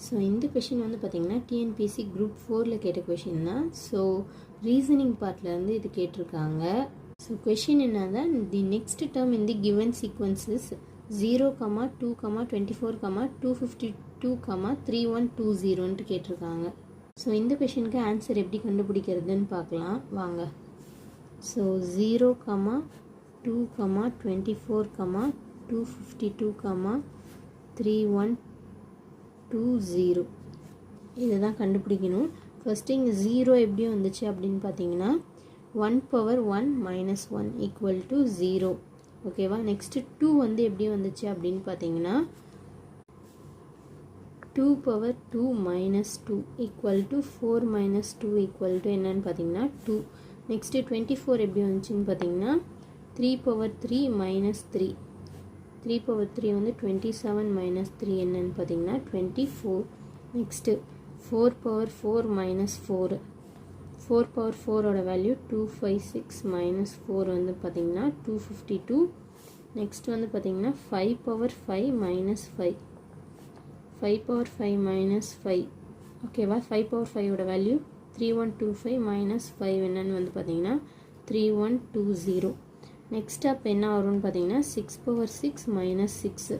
So இந்த question வந்து பார்த்திங்கன்னா டிஎன்பிஎஸ்சி குரூப் 4ல் கேட்ட கொஷின் தான். ஸோ ரீசனிங் பார்ட்லேருந்து இது கேட்டிருக்காங்க. ஸோ கொஷின் என்னன்னா, the next term in the given sequences 0, 2, 24, 252, 3120 கேட்டிருக்காங்க. ஸோ இந்த கொஷினுக்கு ஆன்சர் எப்படி கண்டுபிடிக்கிறதுன்னு பார்க்கலாம் வாங்க. ஸோ 0, 2, 24, 252, 3120 இதை தான் கண்டுபிடிக்கணும். ஃபஸ்ட்டு இங்கே 0 எப்படி வந்துச்சு அப்படின்னு பார்த்தீங்கன்னா 1/1 - 1 = 0. ஓகேவா. நெக்ஸ்ட்டு 2 வந்து எப்படி வந்துச்சு அப்படின்னு பார்த்தீங்கன்னா 2/2 - 2 = 4 - 2 என்னன்னு பார்த்தீங்கன்னா 2. நெக்ஸ்ட்டு 24 எப்படி வந்துச்சுன்னு பார்த்தீங்கன்னா 3/3 - 3 3/3 வந்து 27 - 3 என்னன்னு பார்த்தீங்கன்னா 24. நெக்ஸ்ட்டு 4/4 - 4 4/4ஓட வேல்யூ 256 - 4 வந்து பார்த்தீங்கன்னா 252. நெக்ஸ்ட் வந்து பார்த்தீங்கன்னா 5/5 - 5 5/5 - 5 ஓகேவா. 5/5ஓட வேல்யூ 3125 - 5 என்னன்னு வந்து பார்த்தீங்கன்னா 3120. நெக்ஸ்ட் அப்போ என்ன வரும்னு பார்த்தீங்கன்னா 6/6 - 6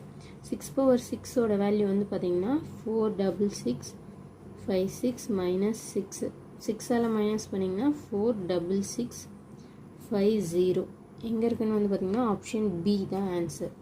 6/6ஓட வேல்யூ வந்து பார்த்தீங்கன்னா 466 56 - 6 6ஆல் மைனஸ் பண்ணிங்கன்னா 46650. எங்கே இருக்குன்னு வந்து பார்த்தீங்கன்னா ஆப்ஷன் பி தான் ஆன்சர்.